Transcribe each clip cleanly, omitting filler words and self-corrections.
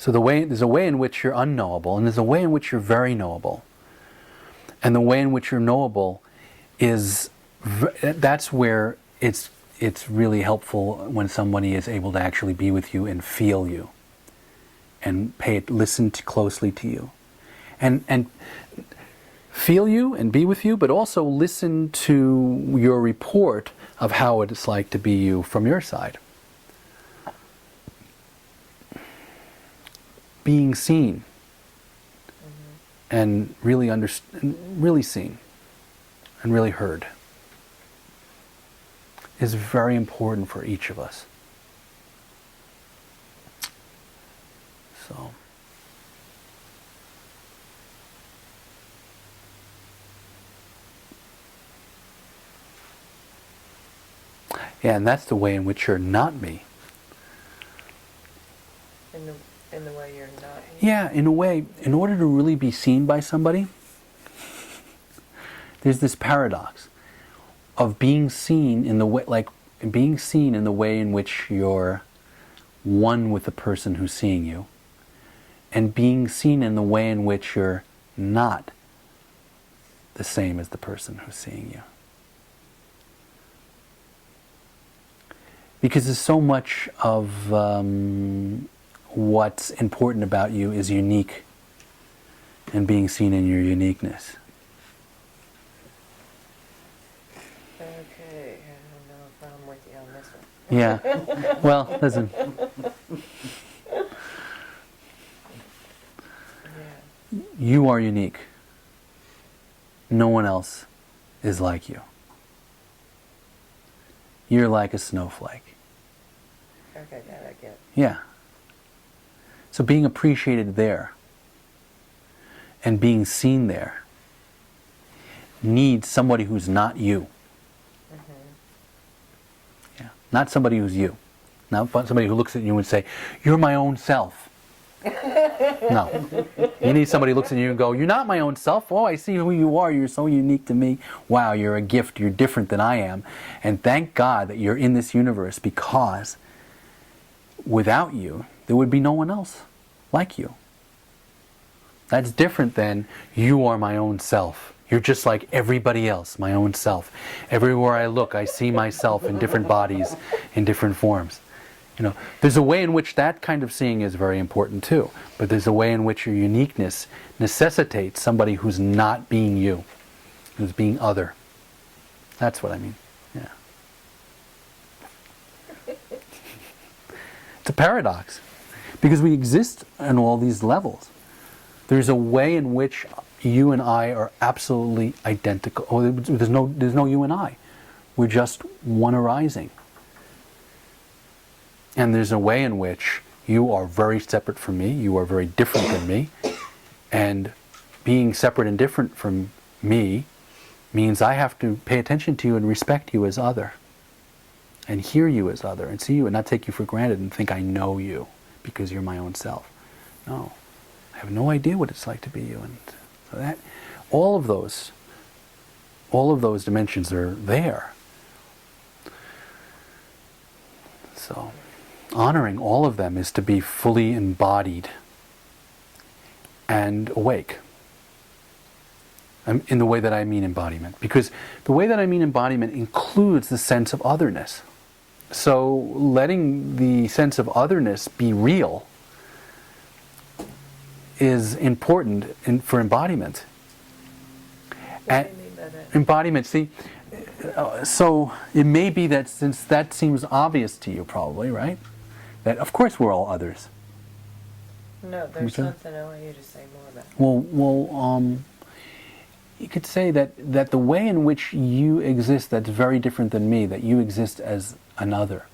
So there's a way in which you're unknowable, and there's a way in which you're very knowable. And the way in which you're knowable that's where it's really helpful when somebody is able to actually be with you and feel you, and listen closely to you, and feel you and be with you, but also listen to your report of how it's like to be you from your side. Being seen, and really seen, and really heard is very important for each of us. So, yeah, and that's the way in which you're not me. In the way you're not me? Yeah, in a way, in order to really be seen by somebody, there's this paradox of being seen in the way, in which you're one with the person who's seeing you, and being seen in the way in which you're not the same as the person who's seeing you. Because there's so much of what's important about you is unique, and being seen in your uniqueness. Okay, I don't know if I'm with you on this one. Yeah, well, listen. Yeah. You are unique. No one else is like you. You're like a snowflake. Okay, that I get. Yeah. So being appreciated there and being seen there needs somebody who's not you. Yeah. Not somebody who's you. Not somebody who looks at you and say, "You're my own self." No. You need somebody who looks at you and go, "You're not my own self. Oh, I see who you are. You're so unique to me. Wow, you're a gift. You're different than I am. And thank God that you're in this universe, because without you, there would be no one else like you." That's different than, "You are my own self. You're just like everybody else, my own self. Everywhere I look, I see myself in different bodies, in different forms." You know, there's a way in which that kind of seeing is very important too, but there's a way in which your uniqueness necessitates somebody who's not being you, who's being other. That's what I mean. Yeah. It's a paradox, because we exist on all these levels. There's a way in which you and I are absolutely identical. Oh, there's no you and I. We're just one arising. And there's a way in which you are very separate from me, you are very different than me, and being separate and different from me means I have to pay attention to you and respect you as other, and hear you as other, and see you and not take you for granted and think I know you because you're my own self. No, I have no idea what it's like to be you. And so that, all of those dimensions are there. So honoring all of them is to be fully embodied and awake. In the way that I mean embodiment. Because the way that I mean embodiment includes the sense of otherness. So letting the sense of otherness be real is important for embodiment. What do you mean by that? Embodiment, see, so it may be that, since that seems obvious to you probably, right? That of course we're all others. No, there's something I want you to say more about. Well, you could say that the way in which you exist that's very different than me, that you exist as another.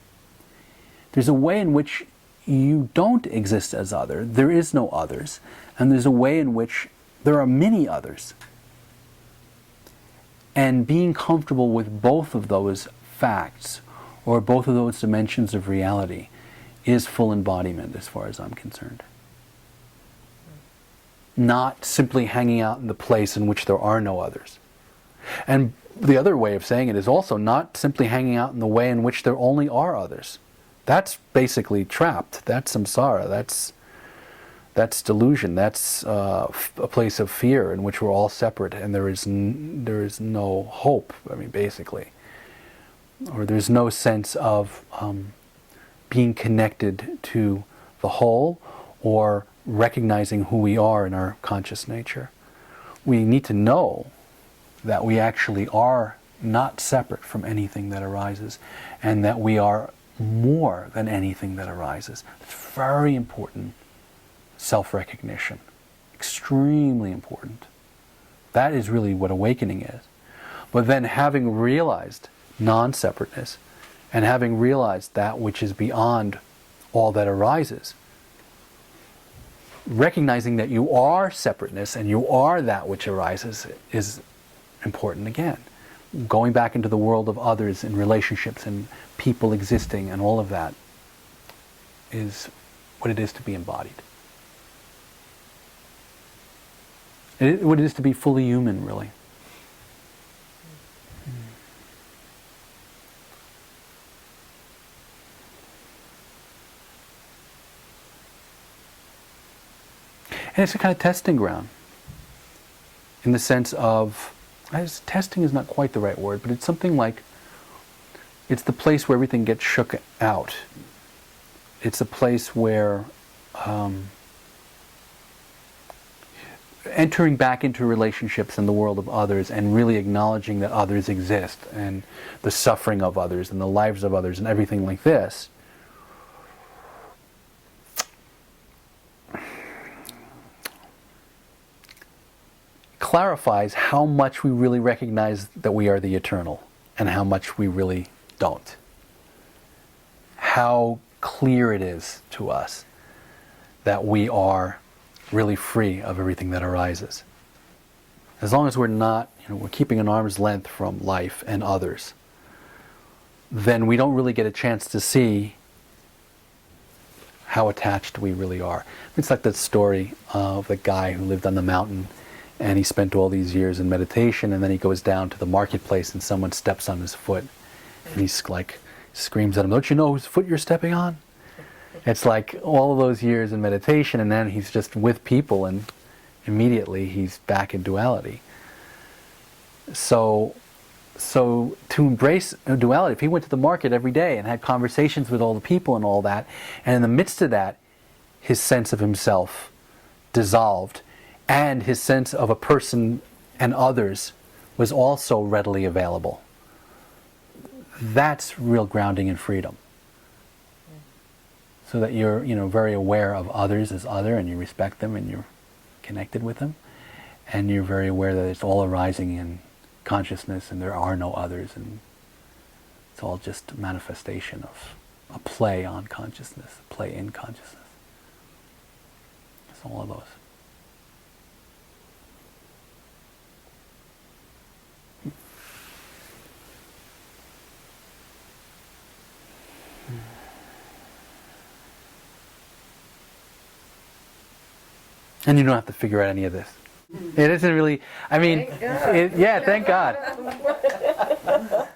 There's a way in which you don't exist as other, there is no others, and there's a way in which there are many others. And being comfortable with both of those facts, or both of those dimensions of reality, is full embodiment as far as I'm concerned. Not simply hanging out in the place in which there are no others. And the other way of saying it is also not simply hanging out in the way in which there only are others. That's basically trapped. That's samsara. That's That's delusion. That's a place of fear in which we're all separate and there is no hope, I mean, basically. Or there's no sense of being connected to the whole or recognizing who we are in our conscious nature. We need to know that we actually are not separate from anything that arises and that we are more than anything that arises. It's very important self-recognition. Extremely important. That is really what awakening is. But then having realized non-separateness and having realized that which is beyond all that arises, recognizing that you are separateness and you are that which arises is important again. Going back into the world of others and relationships and people existing and all of that is what it is to be embodied. What it is to be fully human, really. And it's a kind of testing ground in the sense of, testing is not quite the right word, but it's something like, it's the place where everything gets shook out. It's a place where entering back into relationships in the world of others and really acknowledging that others exist and the suffering of others and the lives of others and everything like this, clarifies how much we really recognize that we are the eternal and how much we really don't. How clear it is to us that we are really free of everything that arises. As long as we're not, we're keeping an arm's length from life and others, then we don't really get a chance to see how attached we really are. It's like that story of the guy who lived on the mountain and he spent all these years in meditation, and then he goes down to the marketplace and someone steps on his foot and he's like, screams at him, "Don't you know whose foot you're stepping on?" It's like all of those years in meditation, and then he's just with people and immediately he's back in duality. So to embrace duality, if he went to the market every day and had conversations with all the people and all that, and in the midst of that, his sense of himself dissolved, and his sense of a person and others was also readily available. That's real grounding and freedom. So that you're, very aware of others as other, and you respect them, and you're connected with them, and you're very aware that it's all arising in consciousness, and there are no others, and it's all just a manifestation of a play on consciousness, a play in consciousness. It's all of those. And you don't have to figure out any of this. It isn't really, Thank God. Thank God.